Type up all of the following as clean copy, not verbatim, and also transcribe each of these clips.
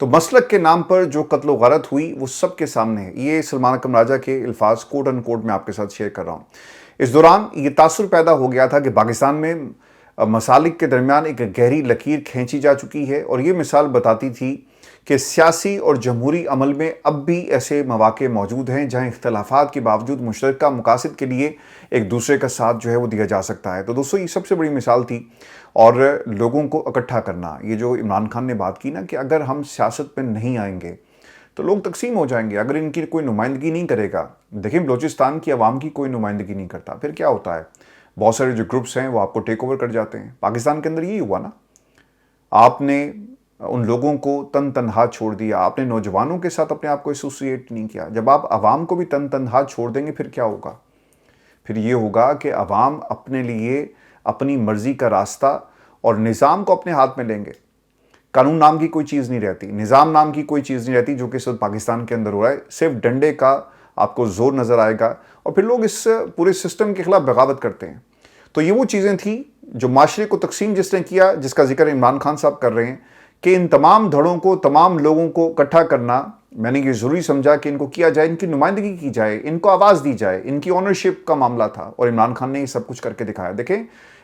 تو مسلک کے نام پر جو قتل و غارت ہوئی وہ سب کے سامنے ہے. یہ سلمان اکرم راجہ کے الفاظ کوٹ ان کوٹ میں آپ کے ساتھ شیئر کر رہا ہوں. اس دوران یہ تاثر پیدا ہو گیا تھا کہ پاکستان میں مسالک کے درمیان ایک گہری لکیر کھینچی جا چکی ہے، اور یہ مثال بتاتی تھی کہ سیاسی اور جمہوری عمل میں اب بھی ایسے مواقع موجود ہیں جہاں اختلافات کے باوجود مشترکہ مقاصد کے لیے ایک دوسرے کا ساتھ جو ہے وہ دیا جا سکتا ہے. تو دوستو یہ سب سے بڑی مثال تھی، اور لوگوں کو اکٹھا کرنا. یہ جو عمران خان نے بات کی نا کہ اگر ہم سیاست میں نہیں آئیں گے تو لوگ تقسیم ہو جائیں گے، اگر ان کی کوئی نمائندگی نہیں کرے گا. دیکھیں بلوچستان کی عوام کی کوئی نمائندگی نہیں کرتا، پھر کیا ہوتا ہے؟ بہت سارے جو گروپس ہیں وہ آپ کو ٹیک اوور کر جاتے ہیں. پاکستان کے اندر یہی ہوا نا، آپ نے ان لوگوں کو تنہا چھوڑ دیا، آپ نے نوجوانوں کے ساتھ اپنے آپ کو ایسوسیٹ نہیں کیا. جب آپ عوام کو بھی تنہا چھوڑ دیں گے پھر کیا ہوگا؟ پھر یہ ہوگا کہ عوام اپنے لیے اپنی مرضی کا راستہ اور نظام کو اپنے ہاتھ میں لیں گے. قانون نام کی کوئی چیز نہیں رہتی، نظام نام کی کوئی چیز نہیں رہتی، جو کہ اس وقت پاکستان کے اندر ہو رہا ہے. صرف ڈنڈے کا آپ کو زور نظر آئے گا، اور پھر لوگ اس پورے سسٹم کے خلاف بغاوت کرتے ہیں. تو یہ وہ چیزیں تھیں جو معاشرے کو تقسیم جس نے کیا، جس کا ذکر عمران خان صاحب کر رہے ہیں کہ ان تمام دھڑوں کو، تمام لوگوں کو اکٹھا کرنا میں نے یہ ضروری سمجھا کہ ان کو کیا جائے، ان کی نمائندگی کی جائے، ان کو آواز دی جائے. ان کی اونرشپ کا معاملہ تھا، اور عمران خان نے یہ سب کچھ کر کے دکھایا. دیکھیں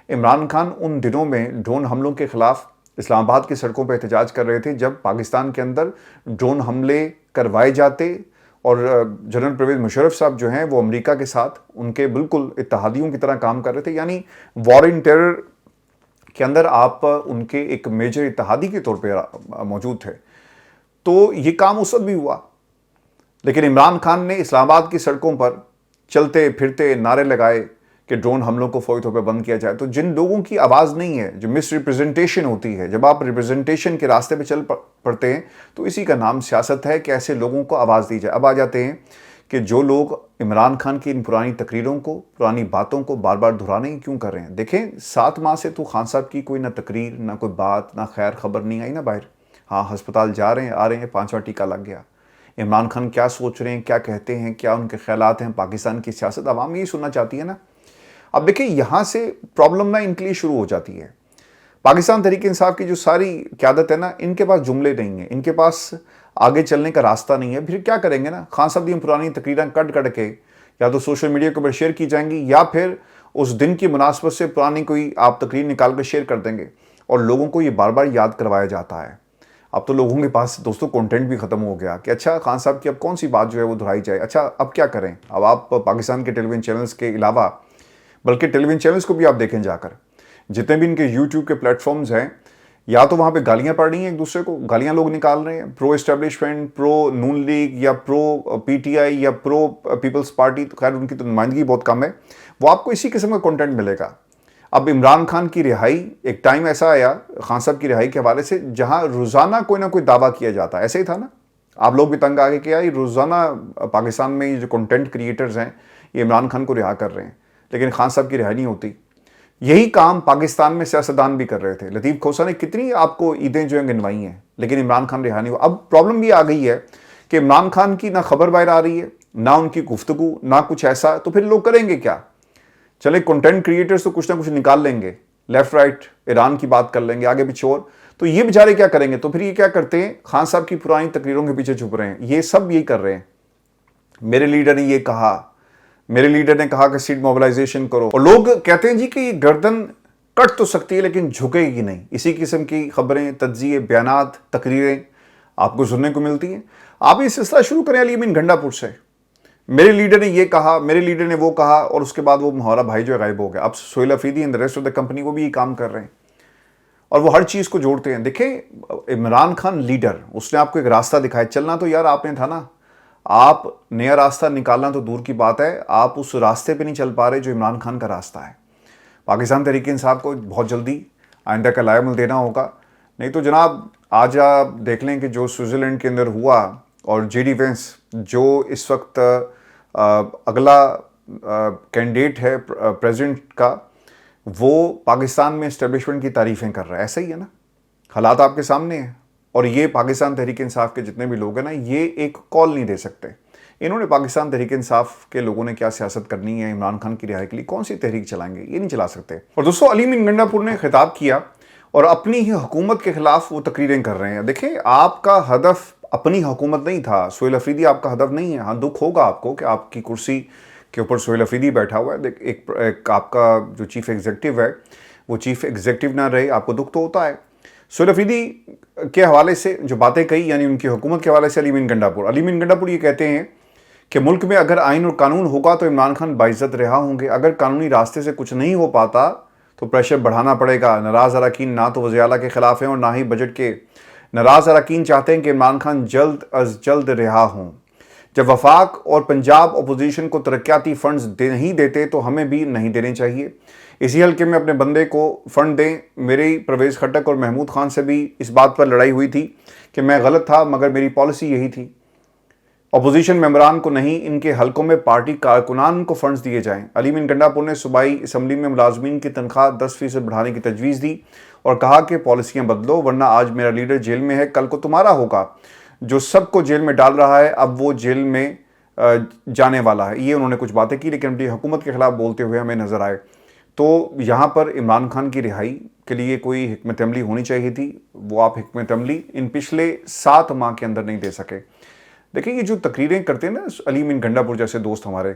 عمران خان ان دنوں میں ڈرون حملوں کے خلاف اسلام آباد کی سڑکوں پہ احتجاج کر رہے تھے جب پاکستان کے اندر ڈرون حملے کروائے جاتے، اور جنرل پرویز مشرف صاحب جو ہیں وہ امریکہ کے ساتھ ان کے بالکل اتحادیوں کی طرح کام کر رہے تھے. یعنی وار ان ٹیرر کے اندر آپ ان کے ایک میجر اتحادی کے طور پہ موجود تھے. تو یہ کام اس وقت بھی ہوا، لیکن عمران خان نے اسلام آباد کی سڑکوں پر چلتے پھرتے نعرے لگائے کہ ڈرون حملوں کو فوری طور پہ بند کیا جائے. تو جن لوگوں کی آواز نہیں ہے، جو مس ریپرزنٹیشن ہوتی ہے، جب آپ ریپرزنٹیشن کے راستے پہ چل پڑتے ہیں تو اسی کا نام سیاست ہے کہ ایسے لوگوں کو آواز دی جائے. اب آ جاتے ہیں کہ جو لوگ عمران خان کی ان پرانی تقریروں کو، پرانی باتوں کو بار بار دہرانے کیوں کر رہے ہیں؟ دیکھیں 7 ماہ سے تو خان صاحب کی کوئی نہ تقریر، نہ کوئی بات، نہ خیر خبر نہیں آئی نا باہر. ہاں ہسپتال جا رہے ہیں، آ رہے ہیں، 5واں ٹیکہ لگ گیا. عمران خان کیا سوچ رہے ہیں، کیا کہتے ہیں، کیا ان کے خیالات ہیں پاکستان کی سیاست، عوام یہی سننا چاہتی ہے نا. اب دیکھیں یہاں سے پرابلم نہ ان کے لیے شروع ہو جاتی ہے. پاکستان تحریک انصاف کی جو ساری قیادت ہے نا، ان کے پاس جملے نہیں ہیں، ان کے پاس آگے چلنے کا راستہ نہیں ہے. پھر کیا کریں گے نا؟ خان صاحب کی پرانی تقریریں کٹ کے یا تو سوشل میڈیا کے اوپر شیئر کی جائیں گی، یا پھر اس دن کی مناسبت سے پرانی کوئی آپ تقریر نکال کر شیئر کر دیں گے، اور لوگوں کو یہ بار بار یاد کروایا جاتا ہے. اب تو لوگوں کے پاس دوستوں کنٹینٹ بھی ختم ہو گیا کہ اچھا خان صاحب کی اب کون سی بات جو ہے وہ دہرائی جائے. اچھا اب کیا کریں؟ اب آپ پاکستان کے ٹیلی ویژن چینلز کے علاوہ، بلکہ ٹیلی ویژن چینلز کو بھی آپ دیکھیں جا کر، جتنے بھی ان کے یوٹیوب کے پلیٹ فارمز ہیں، یا تو وہاں پہ گالیاں پڑ رہی ہیں ایک دوسرے کو، گالیاں لوگ نکال رہے ہیں، پرو اسٹیبلشمنٹ، پرو نون لیگ، یا پرو پی ٹی آئی، یا پرو پیپلز پارٹی. خیر ان کی تو نمائندگی بہت کم ہے. وہ آپ کو اسی قسم کا کنٹینٹ ملے گا. اب عمران خان کی رہائی، ایک ٹائم ایسا آیا خان صاحب کی رہائی کے حوالے سے جہاں روزانہ کوئی نہ کوئی دعویٰ کیا جاتا ہے. ایسے ہی تھا نا، آپ لوگ بھی تنگ آ گئے کہ یار روزانہ پاکستان میں یہ جو کنٹینٹ کریٹرز ہیں یہ عمران خان کو رہا کر رہے ہیں، لیکن خان صاحب کی رہائی نہیں ہوتی. یہی کام پاکستان میں سیاستدان بھی کر رہے تھے. لطیف کھوسہ نے کتنی آپ کو عیدیں جو ہیں گنوائی ہیں، لیکن عمران خان رہا نہیں ہوا. اب پرابلم بھی آ گئی ہے کہ عمران خان کی نہ خبر باہر آ رہی ہے، نہ ان کی گفتگو، نہ کچھ ایسا. تو پھر لوگ کریں گے کیا؟ چلے کنٹینٹ کریٹرز تو کچھ نہ کچھ نکال لیں گے، لیفٹ رائٹ ایران کی بات کر لیں گے آگے پیچھے، اور تو یہ بیچارے کیا کریں گے؟ تو پھر یہ کیا کرتے ہیں؟ خان صاحب کی پرانی تقریروں کے پیچھے چھپ رہے ہیں. یہ سب یہی کر رہے ہیں. میرے لیڈر نے یہ کہا، میرے لیڈر نے کہا کہ سیٹ موبلائزیشن کرو، اور لوگ کہتے ہیں جی کہ یہ گردن کٹ تو سکتی ہے لیکن جھکے گی نہیں. اسی قسم کی خبریں، تجزیے، بیانات، تقریریں آپ کو سننے کو ملتی ہیں. آپ یہ سلسلہ شروع کریں علی امین گنڈا پور سے. میرے لیڈر نے یہ کہا، میرے لیڈر نے وہ کہا، اور اس کے بعد وہ ہمارا بھائی جو ہے غائب ہو گیا. اب Sohail Afridi and the rest of the company وہ بھی یہ کام کر رہے ہیں، اور وہ ہر چیز کو جوڑتے ہیں. دیکھیں عمران خان لیڈر، اس نے آپ کو ایک راستہ دکھایا. چلنا تو یار آپ نے تھا نا، آپ نیا راستہ نکالنا تو دور کی بات ہے، آپ اس راستے پہ نہیں چل پا رہے جو عمران خان کا راستہ ہے. پاکستان تحریک انصاف کو بہت جلدی آئندہ کا لائے عمل دینا ہوگا. نہیں تو جناب آج آپ دیکھ لیں کہ جو سوئٹزرلینڈ کے اندر ہوا، اور جے ڈی وینس جو اس وقت اگلا کینڈیڈیٹ ہے پریزیڈنٹ کا، وہ پاکستان میں اسٹیبلشمنٹ کی تعریفیں کر رہا ہے. ایسا ہی ہے نا، حالات آپ کے سامنے ہیں. اور یہ پاکستان تحریک انصاف کے جتنے بھی لوگ ہیں نا، یہ ایک کال نہیں دے سکتے. انہوں نے پاکستان تحریک انصاف کے لوگوں نے کیا سیاست کرنی ہے عمران خان کی رہائی کے لیے، کون سی تحریک چلائیں گے، یہ نہیں چلا سکتے. اور دوستو علی امین گنڈا پور نے خطاب کیا، اور اپنی ہی حکومت کے خلاف وہ تقریریں کر رہے ہیں. دیکھیں آپ کا ہدف اپنی حکومت نہیں تھا، سہیل افریدی آپ کا ہدف نہیں ہے. ہاں دکھ ہوگا آپ کو کہ آپ کی کرسی کے اوپر سہیل افریدی بیٹھا ہوا ہے، ایک آپ کا جو چیف ایگزیکٹو ہے وہ چیف ایگزیکٹو نہ رہے، آپ کو دکھ تو ہوتا ہے. سہیل افریدی کے حوالے سے جو باتیں کہی، یعنی ان کی حکومت کے حوالے سے علی امین گنڈا پور یہ کہتے ہیں کہ ملک میں اگر آئین اور قانون ہوگا تو عمران خان باعزت رہا ہوں گے. اگر قانونی راستے سے کچھ نہیں ہو پاتا تو پریشر بڑھانا پڑے گا. ناراض اراکین نہ تو وزیر اعلیٰ کے خلاف ہیں اور نہ ہی بجٹ کے. ناراض اراکین چاہتے ہیں کہ عمران خان جلد از جلد رہا ہوں. جب وفاق اور پنجاب اپوزیشن کو ترقیاتی فنڈز نہیں دیتے تو ہمیں بھی نہیں دینے چاہیے. اسی حلقے میں اپنے بندے کو فنڈ دیں. میری پرویز خٹک اور محمود خان سے بھی اس بات پر لڑائی ہوئی تھی کہ میں غلط تھا، مگر میری پالیسی یہی تھی. اپوزیشن ممبران کو نہیں، ان کے حلقوں میں پارٹی کارکنان کو فنڈز دیے جائیں. علی امین گنڈا پور نے صوبائی اسمبلی میں ملازمین کی تنخواہ 10% بڑھانے کی تجویز دی اور کہا کہ پالیسیاں بدلو ورنہ آج میرا لیڈر جیل میں ہے، کل کو تمہارا ہوگا. جو سب کو جیل میں ڈال رہا ہے اب وہ جیل میں جانے والا ہے. یہ انہوں نے کچھ باتیں کی لیکن اپنی حکومت کے خلاف بولتے ہوئے ہمیں نظر آئے. تو یہاں پر عمران خان کی رہائی کے لیے کوئی حکمت عملی ہونی چاہیے تھی. وہ آپ حکمت عملی ان پچھلے 7 ماہ کے اندر نہیں دے سکے. دیکھیں یہ جو تقریریں کرتے ہیں نا علی امین گنڈا پور جیسے دوست ہمارے،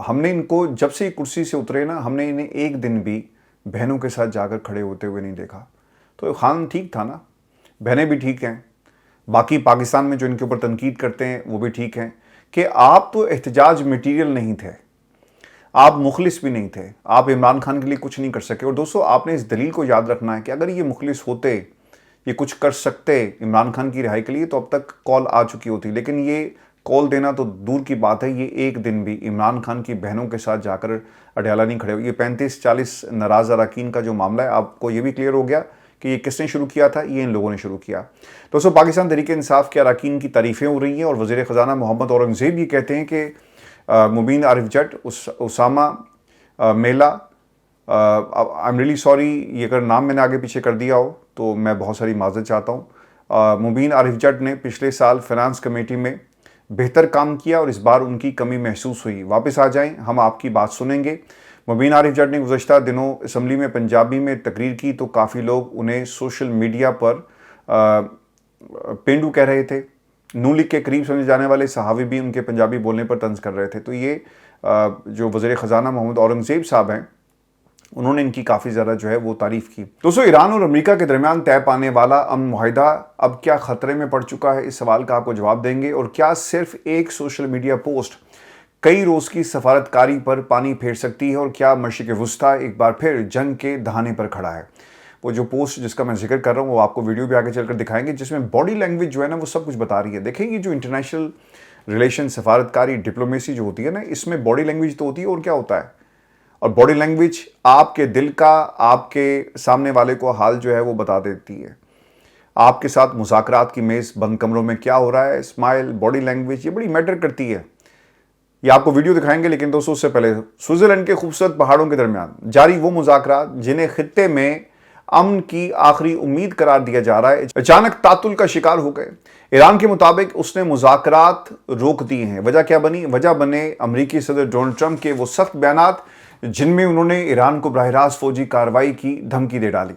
ہم نے ان کو جب سے کرسی سے اترے نا، ہم نے انہیں ایک دن بھی بہنوں کے ساتھ جا کر کھڑے ہوتے ہوئے نہیں دیکھا. تو خان ٹھیک تھا نا، بہنیں بھی ٹھیک ہیں، باقی پاکستان میں جو ان کے اوپر تنقید کرتے ہیں وہ بھی ٹھیک ہیں. کہ آپ تو احتجاج میٹیریل نہیں تھے، آپ مخلص بھی نہیں تھے، آپ عمران خان کے لیے کچھ نہیں کر سکے. اور دوستو آپ نے اس دلیل کو یاد رکھنا ہے کہ اگر یہ مخلص ہوتے، یہ کچھ کر سکتے عمران خان کی رہائی کے لیے تو اب تک کال آ چکی ہوتی. لیکن یہ کال دینا تو دور کی بات ہے، یہ ایک دن بھی عمران خان کی بہنوں کے ساتھ جا کر اڈیالہ نہیں کھڑے ہوئے. یہ 35-40 ناراض اراکین کا جو معاملہ ہے، آپ کو یہ بھی کلیئر ہو گیا کہ یہ کس نے شروع کیا تھا. یہ ان لوگوں نے شروع کیا. دوستو پاکستان تحریک انصاف کے اراکین کی تعریفیں ہو رہی ہیں اور وزیر خزانہ محمد اورنگزیب یہ کہتے ہیں کہ مبین عارف جٹ، اسامہ میلا، آئی ایم ریلی سوری یہ اگر نام میں نے آگے پیچھے کر دیا ہو تو میں بہت ساری معذرت چاہتا ہوں. مبین عارف جٹ نے پچھلے سال فائنانس کمیٹی میں بہتر کام کیا اور اس بار ان کی کمی محسوس ہوئی. واپس آ جائیں، ہم آپ کی بات سنیں گے. مبین عارف جٹ نے گزشتہ دنوں اسمبلی میں پنجابی میں تقریر کی تو کافی لوگ انہیں سوشل میڈیا پر پینڈو کہہ رہے تھے. نون لیگ کے قریب سمجھے جانے والے صحافی بھی ان کے پنجابی بولنے پر طنز کر رہے تھے. تو یہ جو وزیر خزانہ محمد اورنگزیب صاحب ہیں، انہوں نے ان کی کافی زیادہ جو ہے وہ تعریف کی. دوستو ایران اور امریکہ کے درمیان طے پانے والا امن معاہدہ اب کیا خطرے میں پڑ چکا ہے؟ اس سوال کا آپ کو جواب دیں گے. اور کیا صرف ایک سوشل میڈیا پوسٹ کئی روز کی سفارتکاری پر پانی پھیر سکتی ہے؟ اور کیا مشرق وسطیٰ ایک بار پھر جنگ کے دہانے پر کھڑا ہے؟ وہ جو پوسٹ جس کا میں ذکر کر رہا ہوں وہ آپ کو ویڈیو بھی آگے چل کر دکھائیں گے، جس میں باڈی لینگویج جو ہے نا وہ سب کچھ بتا رہی ہے. دیکھیں یہ جو انٹرنیشنل ریلیشن، سفارتکاری، ڈپلومیسی جو ہوتی ہے نا، اس میں باڈی لینگویج تو ہوتی ہے اور کیا ہوتا ہے. اور باڈی لینگویج آپ کے دل کا، آپ کے سامنے والے کو حال جو ہے وہ بتا دیتی ہے. آپ کے ساتھ مذاکرات کی میز بند کمروں میں کیا ہو رہا ہے، اسمائل، باڈی لینگویج یہ بڑی میٹر کرتی ہے. یہ آپ کو ویڈیو دکھائیں گے لیکن دوستوں اس سے پہلے سوئٹزرلینڈ کے خوبصورت پہاڑوں کے درمیان جاری وہ مذاکرات جنہیں خطے میں امن کی آخری امید قرار دیا جا رہا ہے، اچانک تعطل کا شکار ہو گئے. ایران کے مطابق اس نے مذاکرات روک دیے ہیں. وجہ کیا بنی؟ وجہ بنے امریکی صدر ڈونلڈ ٹرمپ کے وہ سخت بیانات جن میں انہوں نے ایران کو براہ راست فوجی کارروائی کی دھمکی دے ڈالی.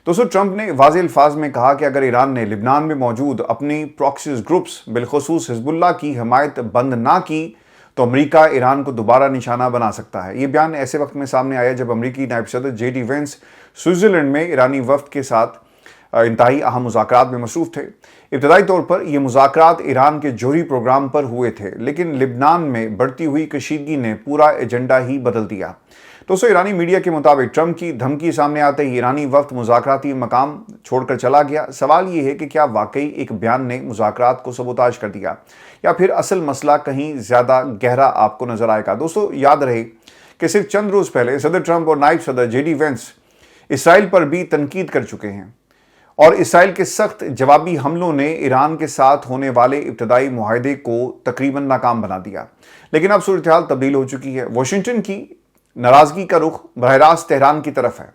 دوستو ٹرمپ نے واضح الفاظ میں کہا کہ اگر ایران نے لبنان میں موجود اپنی پراکسیز گروپس بالخصوص حزب اللہ کی حمایت بند نہ کی تو امریکہ ایران کو دوبارہ نشانہ بنا سکتا ہے. یہ بیان ایسے وقت میں سامنے آیا جب امریکی نائب صدر جے ڈی وینس سوئٹزرلینڈ میں ایرانی وفد کے ساتھ انتہائی اہم مذاکرات میں مصروف تھے. ابتدائی طور پر یہ مذاکرات ایران کے جوہری پروگرام پر ہوئے تھے، لیکن لبنان میں بڑھتی ہوئی کشیدگی نے پورا ایجنڈا ہی بدل دیا. دوستو ایرانی میڈیا کے مطابق ٹرمپ کی دھمکی سامنے آتے ہی ایرانی وفد مذاکراتی مقام چھوڑ کر چلا گیا. سوال یہ ہے کہ کیا واقعی ایک بیان نے مذاکرات کو سبوتاژ کر دیا یا پھر اصل مسئلہ کہیں زیادہ گہرا آپ کو نظر آئے گا؟ دوستو یاد رہے کہ صرف چند روز پہلے صدر ٹرمپ اور نائب صدر جے ڈی وینس اسرائیل پر بھی تنقید کر چکے ہیں اور اسرائیل کے سخت جوابی حملوں نے ایران کے ساتھ ہونے والے ابتدائی معاہدے کو تقریباً ناکام بنا دیا. لیکن اب صورتحال تبدیل ہو چکی ہے. واشنگٹن کی ناراضگی کا رخ براہ راست تہران کی طرف ہے.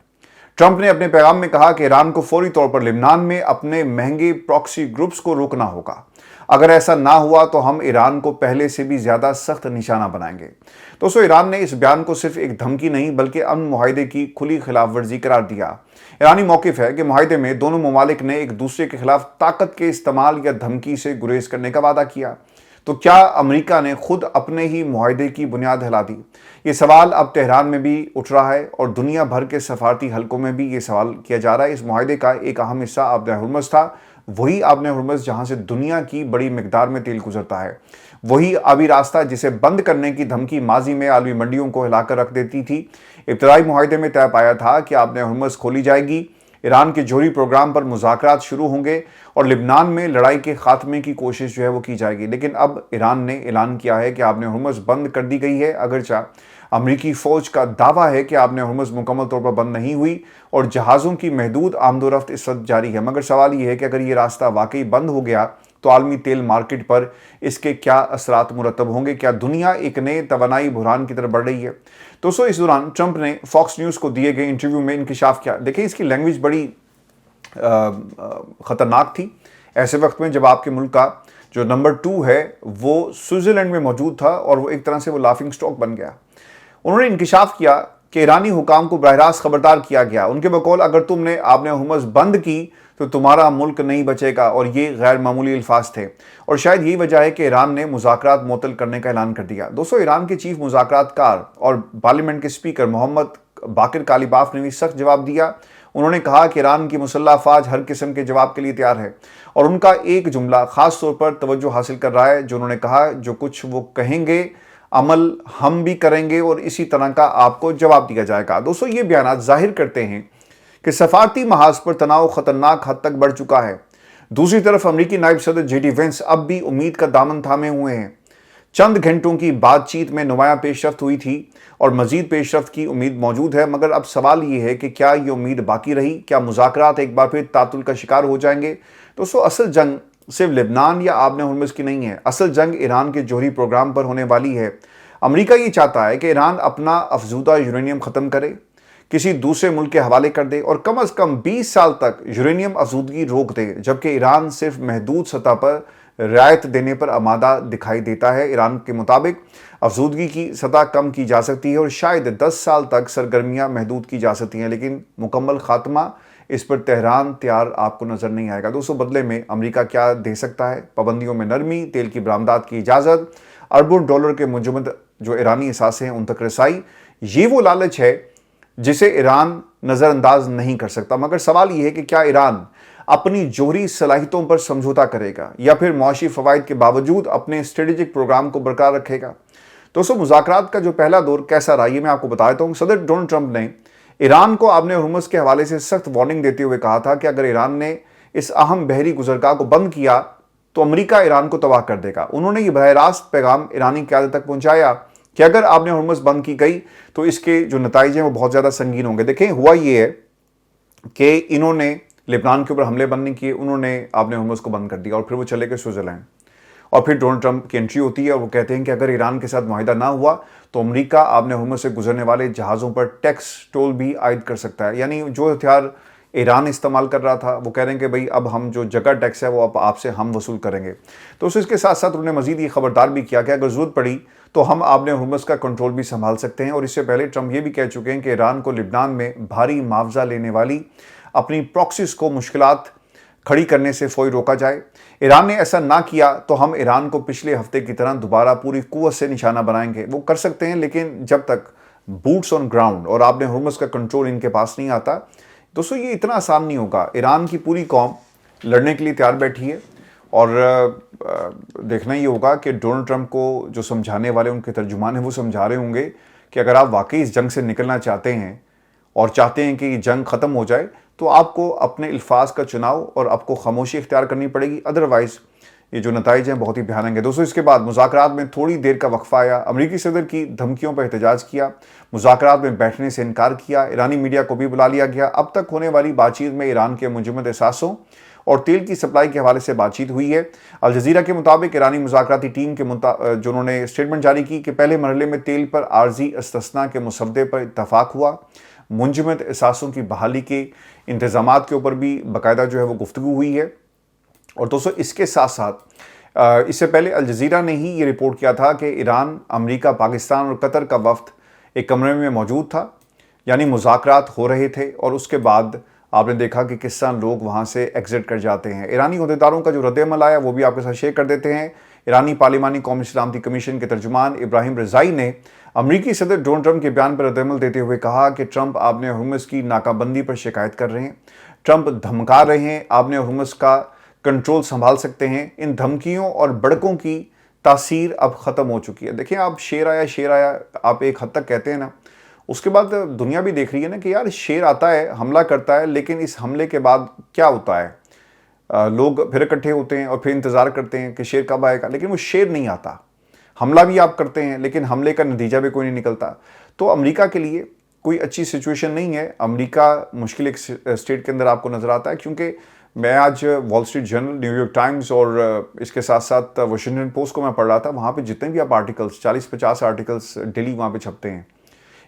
ٹرمپ نے اپنے پیغام میں کہا کہ ایران کو فوری طور پر لبنان میں اپنے مہنگے پراکسی گروپس کو روکنا ہوگا. اگر ایسا نہ ہوا تو ہم ایران کو پہلے سے بھی زیادہ سخت نشانہ بنائیں گے۔ دوستو، ایران نے اس بیان کو صرف ایک دھمکی نہیں بلکہ امن معاہدے کی کھلی خلاف ورزی قرار دیا۔ ایرانی موقف ہے کہ معاہدے میں دونوں ممالک نے ایک دوسرے کے خلاف طاقت کے استعمال یا دھمکی سے گریز کرنے کا وعدہ کیا۔ تو کیا امریکہ نے خود اپنے ہی معاہدے کی بنیاد ہلا دی؟ یہ سوال اب تہران میں بھی اٹھ رہا ہے اور دنیا بھر کے سفارتی حلقوں میں بھی یہ سوال کیا جا رہا ہے۔ اس معاہدے کا ایک اہم حصہ آبِ ہرمز تھا، وہی آبِ ہرمز جہاں سے دنیا کی بڑی مقدار میں تیل گزرتا ہے، وہی آبی راستہ جسے بند کرنے کی دھمکی ماضی میں عالمی منڈیوں کو ہلا کر رکھ دیتی تھی۔ ابتدائی معاہدے میں طے پایا تھا کہ آبِ ہرمز کھولی جائے گی، ایران کے جوہری پروگرام پر مذاکرات شروع ہوں گے اور لبنان میں لڑائی کے خاتمے کی کوشش جو ہے وہ کی جائے گی۔ لیکن اب ایران نے اعلان کیا ہے کہ آبِ ہرمز بند کر دی گئی ہے، اگرچہ امریکی فوج کا دعویٰ ہے کہ آبِ ہرمز مکمل طور پر بند نہیں ہوئی اور جہازوں کی محدود آمد و رفت اس وقت جاری ہے۔ مگر سوال یہ ہے کہ اگر یہ راستہ واقعی بند ہو گیا تو عالمی تیل مارکیٹ پر اس کے کیا اثرات مرتب ہوں گے؟ کیا دنیا ایک نئے توانائی بحران کی طرف بڑھ رہی ہے؟ دوستو، اس دوران ٹرمپ نے فاکس نیوز کو دیے گئے انٹرویو میں انکشاف کیا۔ دیکھیں، اس کی لینگویج بڑی خطرناک تھی ایسے وقت میں جب آپ کے ملک کا جو نمبر 2 ہے وہ سوئٹزرلینڈ میں موجود تھا اور وہ ایک طرح سے وہ لافنگ سٹاک بن گیا۔ انہوں نے انکشاف کیا کہ ایرانی حکام کو براہ راست خبردار کیا گیا۔ ان کے بقول اگر تم نے آبِ ہرمز بند کی تو تمہارا ملک نہیں بچے گا، اور یہ غیر معمولی الفاظ تھے اور شاید یہی وجہ ہے کہ ایران نے مذاکرات معطل کرنے کا اعلان کر دیا۔ دوستو، ایران کے چیف مذاکرات کار اور پارلیمنٹ کے اسپیکر محمد باقر کالیباف نے بھی سخت جواب دیا۔ انہوں نے کہا کہ ایران کی مسلح افواج ہر قسم کے جواب کے لیے تیار ہے، اور ان کا ایک جملہ خاص طور پر توجہ حاصل کر رہا ہے جو انہوں نے کہا، جو کچھ وہ کہیں گے عمل ہم بھی کریں گے اور اسی طرح کا آپ کو جواب دیا جائے گا۔ دوستو، یہ بیانات ظاہر کرتے ہیں کہ سفارتی محاذ پر تناؤ خطرناک حد تک بڑھ چکا ہے۔ دوسری طرف امریکی نائب صدر جے ڈی وینس اب بھی امید کا دامن تھامے ہوئے ہیں۔ چند گھنٹوں کی بات چیت میں نمایاں پیش رفت ہوئی تھی اور مزید پیش رفت کی امید موجود ہے، مگر اب سوال یہ ہے کہ کیا یہ امید باقی رہی؟ کیا مذاکرات ایک بار پھر تعطل کا شکار ہو جائیں گے؟ دوستو، اصل جنگ صرف لبنان یا آبِ ہرمز کی نہیں ہے، اصل جنگ ایران کے جوہری پروگرام پر ہونے والی ہے۔ امریکہ یہ چاہتا ہے کہ ایران اپنا افزودہ یورینیم ختم کرے، کسی دوسرے ملک کے حوالے کر دے اور کم از کم 20 سال تک یورینیم افزودگی روک دے، جبکہ ایران صرف محدود سطح پر رعایت دینے پر آمادہ دکھائی دیتا ہے۔ ایران کے مطابق افزودگی کی سطح کم کی جا سکتی ہے اور شاید 10 سال تک سرگرمیاں محدود کی جا سکتی ہیں، لیکن مکمل خاتمہ اس پر تہران تیار آپ کو نظر نہیں آئے گا۔ دوستو، بدلے میں امریکہ کیا دے سکتا ہے؟ پابندیوں میں نرمی، تیل کی برآمدات کی اجازت، اربوں ڈالر کے منجمد جو ایرانی اثاثے ہیں ان تک رسائی، یہ وہ لالچ ہے جسے ایران نظر انداز نہیں کر سکتا۔ مگر سوال یہ ہے کہ کیا ایران اپنی جوہری صلاحیتوں پر سمجھوتہ کرے گا یا پھر معاشی فوائد کے باوجود اپنے اسٹریٹجک پروگرام کو برقرار رکھے گا؟ دوستو، مذاکرات کا جو پہلا دور کیسا رہا یہ میں آپ کو بتا دیتا ہوں۔ صدر ڈونلڈ ٹرمپ نے ایران کو آبِ ہرمز کے حوالے سے سخت وارننگ دیتے ہوئے کہا تھا کہ اگر ایران نے اس اہم بحری گزرگاہ کو بند کیا تو امریکہ ایران کو تباہ کر دے گا۔ انہوں نے یہ براہ راست پیغام ایرانی قیادت تک پہنچایا کہ اگر آبِ ہرمز بند کی گئی تو اس کے جو نتائج ہیں وہ بہت زیادہ سنگین ہوں گے۔ دیکھیں، ہوا یہ ہے کہ انہوں نے لبنان کے اوپر حملے بند نہیں کیے، انہوں نے آبِ ہرمز کو بند کر دیا اور پھر وہ چلے گئے سوئٹزرلینڈ، اور پھر ڈونلڈ ٹرمپ کی انٹری ہوتی ہے اور وہ کہتے ہیں کہ اگر ایران کے ساتھ معاہدہ نہ ہوا تو امریکہ آبِ ہرمز سے گزرنے والے جہازوں پر ٹیکس ٹول بھی عائد کر سکتا ہے۔ یعنی جو ہتھیار ایران استعمال کر رہا تھا وہ کہہ رہے ہیں کہ بھئی اب ہم جو جگہ ٹیکس ہے وہ اب آپ سے ہم وصول کریں گے۔ تو اس کے ساتھ ساتھ انہوں نے مزید یہ خبردار بھی کیا کہ اگر ضرورت پڑی تو ہم آبِ ہرمز کا کنٹرول بھی سنبھال سکتے ہیں، اور اس سے پہلے ٹرمپ یہ بھی کہہ چکے ہیں کہ ایران کو لبنان میں بھاری معاوضہ لینے والی اپنی پراکسیز کو مشکلات کھڑی کرنے سے فوری روکا جائے۔ ایران نے ایسا نہ کیا تو ہم ایران کو پچھلے ہفتے کی طرح دوبارہ پوری قوت سے نشانہ بنائیں گے۔ وہ کر سکتے ہیں، لیکن جب تک بوٹس آن گراؤنڈ اور آبِ ہرمز کا کنٹرول ان کے پاس نہیں آتا، دوستو یہ اتنا آسان نہیں ہوگا۔ ایران کی پوری قوم لڑنے کے لیے تیار بیٹھی ہے، اور دیکھنا یہ ہوگا کہ ڈونلڈ ٹرمپ کو جو سمجھانے والے ان کے ترجمان ہیں وہ سمجھا رہے ہوں گے کہ اگر آپ واقعی اس جنگ سے نکلنا چاہتے ہیں اور چاہتے ہیں کہ یہ جنگ ختم ہو جائے تو آپ کو اپنے الفاظ کا چناؤ اور آپ کو خاموشی اختیار کرنی پڑے گی، ادروائز یہ جو نتائج ہیں بہت ہی بھیانک ہیں۔ دوستو، اس کے بعد مذاکرات میں تھوڑی دیر کا وقفہ آیا، امریکی صدر کی دھمکیوں پر احتجاج کیا، مذاکرات میں بیٹھنے سے انکار کیا، ایرانی میڈیا کو بھی بلا لیا گیا۔ اب تک ہونے والی بات چیت میں ایران کے منجمد اثاثوں اور تیل کی سپلائی کے حوالے سے بات چیت ہوئی ہے۔ الجزیرہ کے مطابق ایرانی مذاکراتی ٹیم کے جو انہوں نے اسٹیٹمنٹ جاری کی کہ پہلے مرحلے میں تیل پر عارضی استثناء کے مسودے پر اتفاق ہوا، منجمد اثاثوں کی بحالی کے انتظامات کے اوپر بھی باقاعدہ جو ہے وہ گفتگو ہوئی ہے۔ اور دوستو، اس کے ساتھ ساتھ اس سے پہلے الجزیرہ نے ہی یہ رپورٹ کیا تھا کہ ایران، امریکہ، پاکستان اور قطر کا وفد ایک کمرے میں موجود تھا، یعنی مذاکرات ہو رہے تھے، اور اس کے بعد آپ نے دیکھا کہ کس طرح لوگ وہاں سے ایگزٹ کر جاتے ہیں۔ ایرانی عہدیداروں کا جو رد عمل آیا وہ بھی آپ کے ساتھ شیئر کر دیتے ہیں۔ ایرانی پارلیمانی قومی سلامتی کمیشن کے ترجمان ابراہیم رضائی نے امریکی صدر ڈونلڈ ٹرمپ کے بیان پر رد عمل دیتے ہوئے کہا کہ ٹرمپ آبِ ہرمز کی ناکہ بندی پر شکایت کر رہے ہیں، ٹرمپ دھمکا رہے ہیں، آبِ ہرمز کا کنٹرول سنبھال سکتے ہیں۔ ان دھمکیوں اور بڑکوں کی تاثیر اب ختم ہو چکی ہے۔ دیکھیں، آپ شیر آیا آپ ایک حد تک کہتے ہیں نا، اس کے بعد دنیا بھی دیکھ رہی ہے نا کہ یار شیر آتا ہے، حملہ کرتا ہے، لیکن اس حملے کے بعد کیا ہوتا ہے؟ لوگ پھر اکٹھے ہوتے ہیں اور پھر انتظار کرتے ہیں کہ شیر کب آئے گا، لیکن وہ شیر نہیں آتا۔ حملہ بھی آپ کرتے ہیں لیکن حملے کا نتیجہ بھی کوئی نہیں نکلتا۔ تو امریکہ کے لیے کوئی اچھی سچویشن نہیں ہے۔ امریکہ مشکل ایک اسٹیٹ کے اندر آپ کو نظر آتا ہے، کیونکہ میں آج Wall Street Journal, New York Times اور اس کے ساتھ ساتھ واشنگٹن پوسٹ کو میں پڑھ رہا تھا، وہاں پہ جتنے بھی آپ آرٹیکلس 40-50 آرٹیکلس ڈیلی وہاں پہ چھپتے ہیں،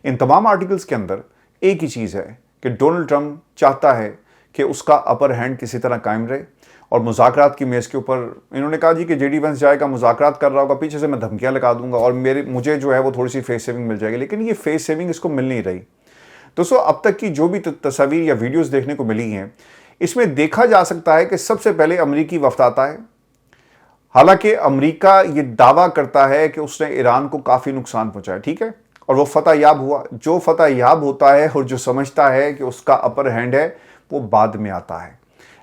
ان تمام آرٹیکلس کے اندر ایک ہی چیز ہے کہ ڈونلڈ ٹرمپ چاہتا ہے کہ اس کا اپر ہینڈ کسی طرح قائم رہے، اور مذاکرات کی میز کے اوپر انہوں نے کہا جی کہ جے ڈی وینس جائے گا، مذاکرات کر رہا ہوگا، پیچھے سے میں دھمکیاں لگا دوں گا اور مجھے جو ہے وہ تھوڑی سی فیس سیونگ مل جائے گی، لیکن یہ فیس سیونگ اس کو مل نہیں رہی۔ دوستو، اب تک کی جو بھی تصاویر یا ویڈیوز دیکھنے کو ملی ہیں، اس میں دیکھا جا سکتا ہے کہ سب سے پہلے امریکی وفد آتا ہے۔ حالانکہ امریکہ یہ دعویٰ کرتا ہے کہ اس نے ایران کو کافی نقصان پہنچایا، ٹھیک ہے، اور وہ فتح یاب ہوا۔ جو فتح یاب ہوتا ہے اور جو سمجھتا ہے کہ اس کا اپر ہینڈ ہے، وہ بعد میں آتا ہے۔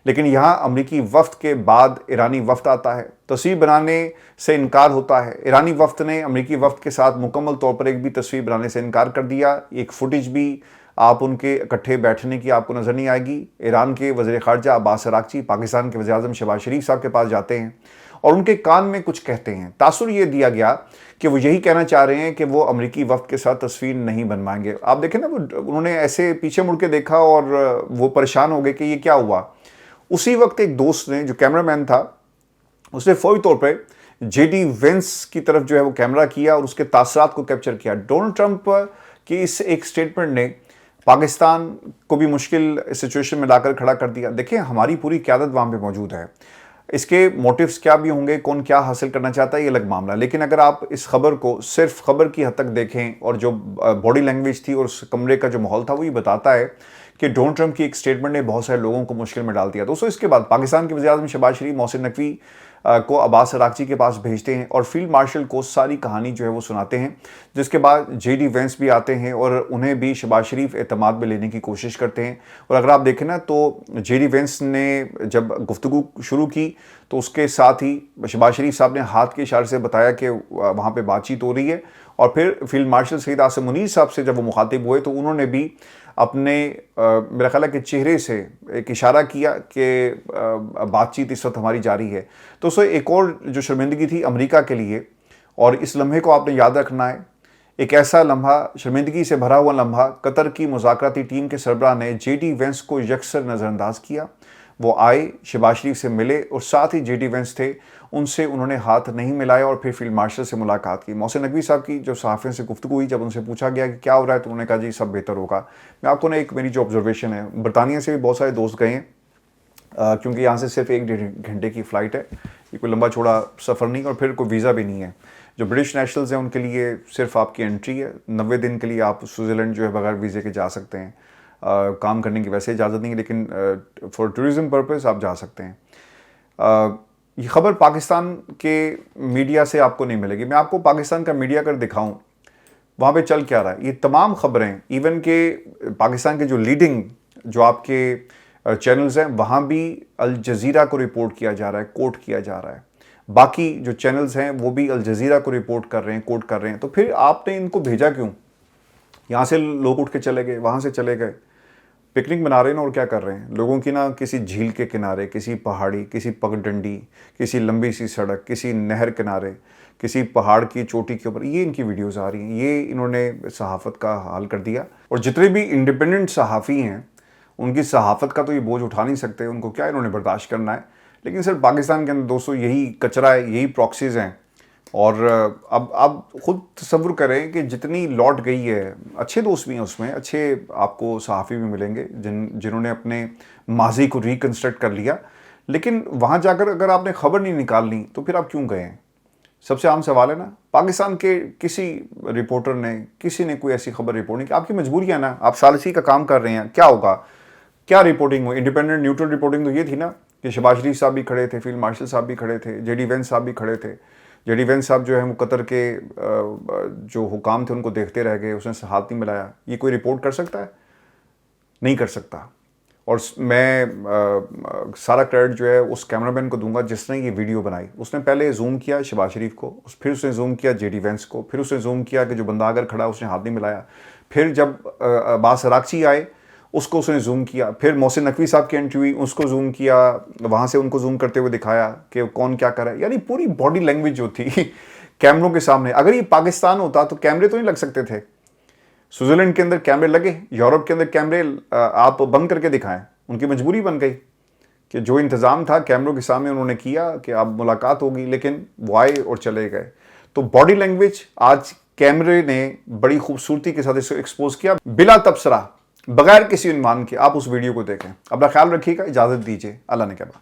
لیکن یہاں امریکی وفد کے بعد ایرانی وفد آتا ہے، تصویر بنانے سے انکار ہوتا ہے۔ ایرانی وفد نے امریکی وفد کے ساتھ مکمل طور پر ایک بھی تصویر بنانے سے انکار کر دیا۔ ایک فوٹیج بھی آپ ان کے اکٹھے بیٹھنے کی آپ کو نظر نہیں آئے گی۔ ایران کے وزیر خارجہ عباس عراقچی پاکستان کے وزیر اعظم شہباز شریف صاحب کے پاس جاتے ہیں اور ان کے کان میں کچھ کہتے ہیں۔ تاثر یہ دیا گیا کہ وہ یہی کہنا چاہ رہے ہیں کہ وہ امریکی وفد کے ساتھ تصویر نہیں بنوائیں گے۔ آپ دیکھیں نا، انہوں نے ایسے پیچھے مڑ کے دیکھا اور وہ پریشان ہو گئے کہ یہ کیا ہوا۔ اسی وقت ایک دوست نے، جو کیمرہ مین تھا، اس نے فوری طور پہ جے ڈی وینس کی طرف جو ہے وہ کیمرہ کیا اور اس کے تاثرات کو کیپچر کیا۔ ڈونلڈ ٹرمپ کی اس ایک سٹیٹمنٹ نے پاکستان کو بھی مشکل سچویشن میں لا کر کھڑا کر دیا۔ دیکھیں، ہماری پوری قیادت وہاں پہ موجود ہے، اس کے موٹیوز کیا بھی ہوں گے، کون کیا حاصل کرنا چاہتا ہے، یہ الگ معاملہ ہے۔ لیکن اگر آپ اس خبر کو صرف خبر کی حد تک دیکھیں اور جو باڈی لینگویج تھی اور اس کمرے کا جو ماحول تھا، وہ یہ بتاتا ہے کہ ڈونلڈ ٹرمپ کی ایک سٹیٹمنٹ نے بہت سارے لوگوں کو مشکل میں ڈال دیا۔ دوستو، اس کے بعد پاکستان کے وزیر اعظم شہباز شریف محسن نقوی کو عباس عراقچی کے پاس بھیجتے ہیں اور فیلڈ مارشل کو ساری کہانی جو ہے وہ سناتے ہیں، جس کے بعد جے ڈی وینس بھی آتے ہیں اور انہیں بھی شہباز شریف اعتماد میں لینے کی کوشش کرتے ہیں۔ اور اگر آپ دیکھیں نا تو جے ڈی وینس نے جب گفتگو شروع کی تو اس کے ساتھ ہی شہباز شریف صاحب نے ہاتھ کے اشارے سے بتایا کہ وہاں پہ بات چیت ہو رہی ہے، اور پھر فیلڈ مارشل سید آصم منیر صاحب سے جب وہ مخاطب ہوئے تو انہوں نے بھی اپنے میرا خیال ہے کہ چہرے سے ایک اشارہ کیا کہ بات چیت اس وقت ہماری جاری ہے۔ تو سو ایک اور جو شرمندگی تھی امریکہ کے لیے، اور اس لمحے کو آپ نے یاد رکھنا ہے، ایک ایسا لمحہ، شرمندگی سے بھرا ہوا لمحہ، قطر کی مذاکراتی ٹیم کے سربراہ نے جے ڈی وینس کو یکسر نظر انداز کیا۔ وہ آئے، شہباز شریف سے ملے، اور ساتھ ہی جے ڈی وینس تھے، ان سے انہوں نے ہاتھ نہیں ملایا اور پھر فیلڈ مارشل سے ملاقات کی۔ محسن نقوی صاحب کی جو صحافیوں سے گفتگو ہوئی، جب ان سے پوچھا گیا کہ کیا ہو رہا ہے، تو انہوں نے کہا جی سب بہتر ہوگا۔ میں آپ کو ایک میری جو آبزرویشن ہے، برطانیہ سے بھی بہت سارے دوست گئے ہیں، کیونکہ یہاں سے صرف 1-1.5 گھنٹے کی فلائٹ ہے، یہ کوئی لمبا چوڑا سفر نہیں، اور پھر کوئی ویزا بھی نہیں ہے۔ جو برٹش نیشنلز ہیں ان کے لیے صرف آپ کی انٹری ہے، 90 دن کے لیے آپ سوئٹزرلینڈ جو ہے بغیر ویزے کے جا سکتے ہیں۔ کام کرنے کی ویسے اجازت نہیں ہے، لیکن فار ٹورزم پرپز آپ جا سکتے ہیں۔ یہ خبر پاکستان کے میڈیا سے آپ کو نہیں ملے گی۔ میں آپ کو پاکستان کا میڈیا اگر دکھاؤں، وہاں پہ چل کیا رہا ہے، یہ تمام خبریں، ایون کہ پاکستان کے جو لیڈنگ جو آپ کے چینلز ہیں، وہاں بھی الجزیرہ کو رپورٹ کیا جا رہا ہے، کوٹ کیا جا رہا ہے۔ باقی جو چینلز ہیں وہ بھی الجزیرہ کو رپورٹ کر رہے ہیں، کوٹ کر رہے ہیں۔ تو پھر آپ نے ان کو بھیجا کیوں؟ یہاں سے لوگ اٹھ کے چلے گئے، وہاں سے چلے گئے، پکنک بنا رہے ہیں اور کیا کر رہے ہیں لوگوں کی نا، کسی جھیل کے کنارے، کسی پہاڑی، کسی پگڈنڈی، کسی لمبی سی سڑک، کسی نہر کنارے، کسی پہاڑ کی چوٹی کے اوپر، یہ ان کی ویڈیوز آ رہی ہیں۔ یہ انہوں نے صحافت کا حال کر دیا، اور جتنے بھی انڈیپینڈنٹ صحافی ہیں ان کی صحافت کا تو یہ بوجھ اٹھا نہیں سکتے، ان کو کیا انہوں نے برداشت کرنا ہے۔ لیکن صرف پاکستان کے اندر دوستو یہی کچرا ہے، یہی پراکسیز ہیں، اور اب آپ خود تصور کریں کہ جتنی لوٹ گئی ہے، اچھے دوست بھی ہیں اس میں، اچھے آپ کو صحافی بھی ملیں گے جنہوں نے اپنے ماضی کو ریکنسٹرکٹ کر لیا، لیکن وہاں جا کر اگر آپ نے خبر نہیں نکالنی تو پھر آپ کیوں گئے ہیں؟ سب سے عام سوال ہے نا. پاکستان کے کسی رپورٹر نے، کسی نے کوئی ایسی خبر رپورٹ نہیں کی. آپ کی مجبوری ہے نا، آپ ثالثی کا کام کر رہے ہیں. کیا ہوگا؟ کیا رپورٹنگ ہوئی؟ انڈیپینڈنٹ نیوٹرل رپورٹنگ تو یہ تھی نا کہ شہباز شریف صاحب بھی کھڑے تھے، فیلڈ مارشل صاحب بھی کھڑے تھے، جے ڈی وینس صاحب بھی کھڑے تھے. جے ڈی وینس صاحب جو ہیں وہ قطر کے جو حکام تھے ان کو دیکھتے رہ گئے، اس نے ہاتھ نہیں ملایا. یہ کوئی رپورٹ کر سکتا ہے؟ نہیں کر سکتا. اور میں سارا کریڈٹ جو ہے اس کیمرہ مین کو دوں گا جس نے یہ ویڈیو بنائی. اس نے پہلے زوم کیا شہباز شریف کو، پھر اس نے زوم کیا جے ڈی وینس کو، پھر اس نے زوم کیا کہ جو بندہ اگر کھڑا اس نے ہاتھ نہیں ملایا. پھر جب عباس عراقچی آئے اس کو اس نے زوم کیا. پھر محسن نقوی صاحب کی انٹرویو ہوئی، اس کو زوم کیا، وہاں سے ان کو زوم کرتے ہوئے دکھایا کہ کون کیا کر رہا ہے. یعنی پوری باڈی لینگویج جو تھی کیمروں کے سامنے. اگر یہ پاکستان ہوتا تو کیمرے تو نہیں لگ سکتے تھے. سوئٹزرلینڈ کے اندر کیمرے لگے، یورپ کے اندر کیمرے آپ بند کر کے دکھائیں. ان کی مجبوری بن گئی کہ جو انتظام تھا کیمروں کے سامنے انہوں نے کیا کہ اب ملاقات ہوگی، لیکن وہ آئے اور چلے گئے. تو باڈی لینگویج آج کیمرے نے بڑی خوبصورتی کے ساتھ اس کو ایکسپوز کیا، بلا تبصرہ، بغیر کسی عنوان کے. آپ اس ویڈیو کو دیکھیں. اپنا خیال رکھیے گا، اجازت دیجیے. اللہ نے کہا.